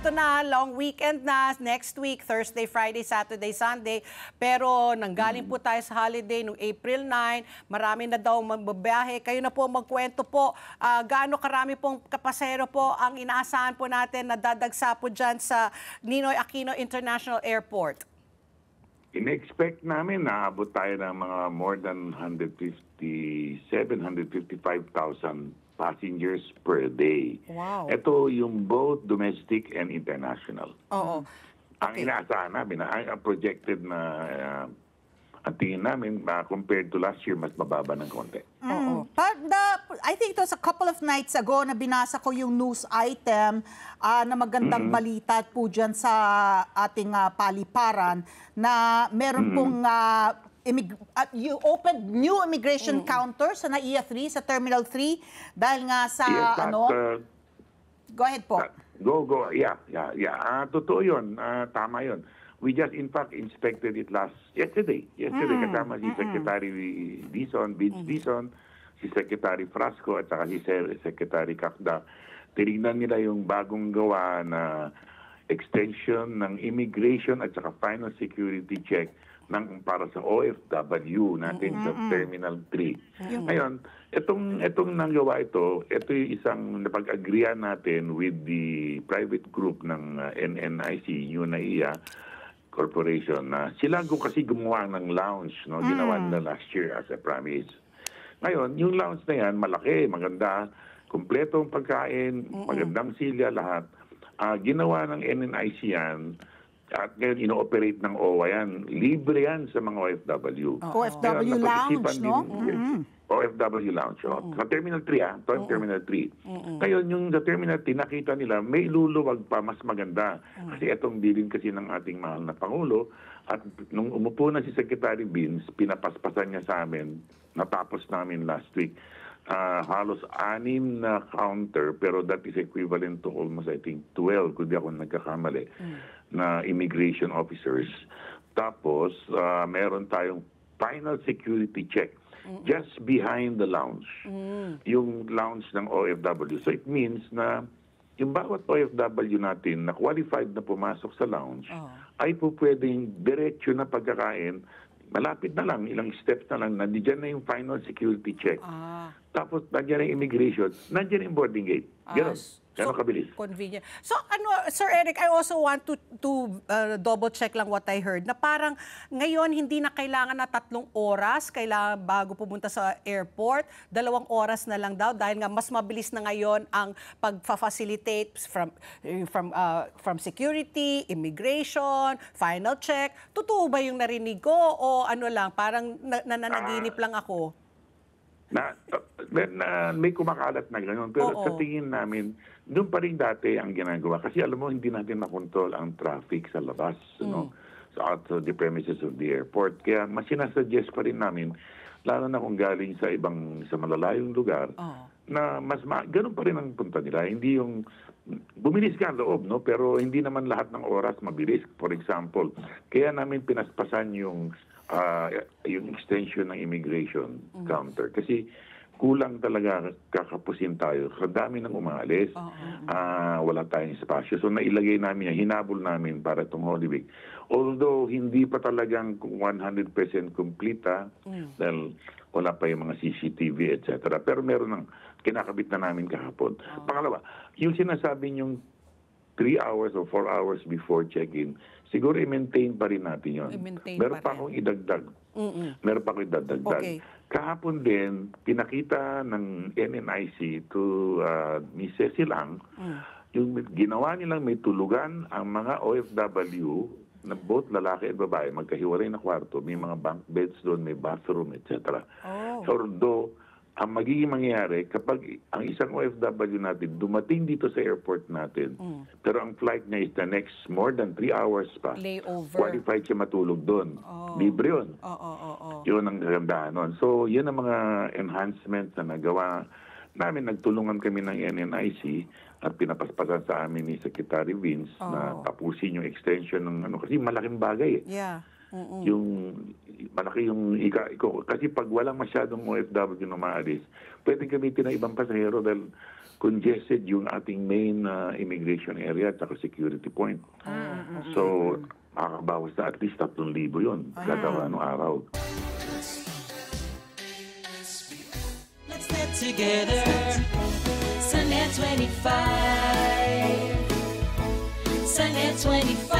eto na, long weekend na, next week, Thursday, Friday, Saturday, Sunday. Pero nanggaling po tayo sa holiday noong April 9, marami na daw magbabiyahe. Kayo na po magkwento po, gaano karami pong kapasero po ang inaasahan po natin na dadagsa po dyan sa Ninoy Aquino International Airport? In-expect namin na abot tayo ng mga more than 155,000 passengers per day. Wow. Ito yung both domestic and international. Oo. Ang inaasahan namin, ang projected na ang tingin namin, compared to last year, mas mababa ng konti. Oo. But I think it was a couple of nights ago na binasa ko yung news item na magandang balita po dyan sa ating paliparan na meron pong you opened new immigration counter sa NAIA 3, sa Terminal 3 dahil nga sa go ahead po. Go. Yeah. Totoo yun. Tama yun. We just, in fact, inspected it yesterday. Kasama si Secretary Dizon, Vince Dizon, si Secretary Frasco, at saka si Secretary Cacda. Tinignan nila yung bagong gawa na extension ng immigration at saka final security check para sa OFW natin sa Terminal 3. Ngayon, itong nanggawa ito yung isang napag-agreean natin with the private group ng NNIC, yung NAIA Corporation, na sila kasi gumawa ng lounge, no? Ginawa nila last year as a promise. Ngayon, yung lounge na yan, malaki, maganda, kumpletong pagkain, magandang silya, lahat. Ginawa ng NNIC yan, at ngayon ino-operate ng OWA yan. Libre yan sa mga OFW. OFW lounge, no? OFW lounge. Sa Terminal 3, Terminal 3. Ngayon, yung sa Terminal 3, nakita nila, may luluwag pa, mas maganda. Kasi itong bilin kasi ng ating mahal na Pangulo. At nung umupo na si Secretary Vince, pinapaspasan niya sa amin, natapos namin last week, halos 6 na counter, pero that is equivalent to almost, I think, 12, kung di ako nagkakamali, na immigration officers. Tapos, meron tayong final security check just behind the lounge, yung lounge ng OFW. So it means na yung bawat OFW natin na qualified na pumasok sa lounge ay po pwedeng diretso na pagkakain, malapit na lang, ilang steps na lang, nandiyan na yung final security check. Tapos nandiyan na yung immigration, nandiyan yung boarding gate. Ganon. Ganon kabilis. Convenient. So, Sir Eric, I also want to double-check lang what I heard, na parang ngayon hindi na kailangan na 3 oras, kailangan bago pumunta sa airport, 2 oras na lang daw dahil nga mas mabilis na ngayon ang pag-facilitate from security, immigration, final check. Totoo ba yung narinig ko o ano lang, parang nananaginip lang ako? May kumakalat na gano'n. Pero sa tingin namin, doon pa rin dati ang ginagawa. Kasi alam mo, hindi natin makontrol ang traffic sa labas, no? Sa the premises of the airport. Kaya mas sinasuggest pa rin namin, lalo na kung galing sa malalayong lugar, na ganun pa rin ang punta nila. Hindi yung bumilis ka ang loob, no? Pero hindi naman lahat ng oras mabilis. For example, kaya namin pinaspasan yung extension ng immigration counter. Kasi kulang talaga kakapusin tayo. Kadami nang umaalis, wala tayong espasyo. So nailagay namin yan, hinabol namin para itong Holy Week. Although hindi pa talagang 100% complete, dahil wala pa yung mga CCTV, etc. Pero meron ng kinakabit na namin kahapon. Pangalawa, yung sinasabi yung 3 hours or 4 hours before check-in, siguro i-maintain pa rin natin yun. Meron pa akong idagdag. Meron pa akong idagdag. Okay. Kahapon din, pinakita ng NNIC to Ms. Cecil Ang, yung ginawa nilang may tulugan ang mga OFW na both lalaki at babae, magkahiwalay na kwarto, may mga bunk beds doon, may bathroom, etc. Although, ang magiging mangyayari, kapag ang isang OFW natin dumating dito sa airport natin, pero ang flight niya is the next more than 3 hours pa, layover, qualified siya matulog doon. Libre yun. Yun ang kagandahan nun. So, yun ang mga enhancements na nagawa namin. Nagtulungan kami ng NNIC at pinapaspasan sa amin ni Secretary Vince na tapusin yung extension ng kasi malaking bagay. yung malaki yung kasi pag walang masyadong OFW na maalis, pwedeng gamitin ng ibang pasahero dahil congested yung ating main immigration area at saka security point. So, makakabawas na at least 3,000 yun kada araw. Let's get together. Sunday 25. Sunday 25.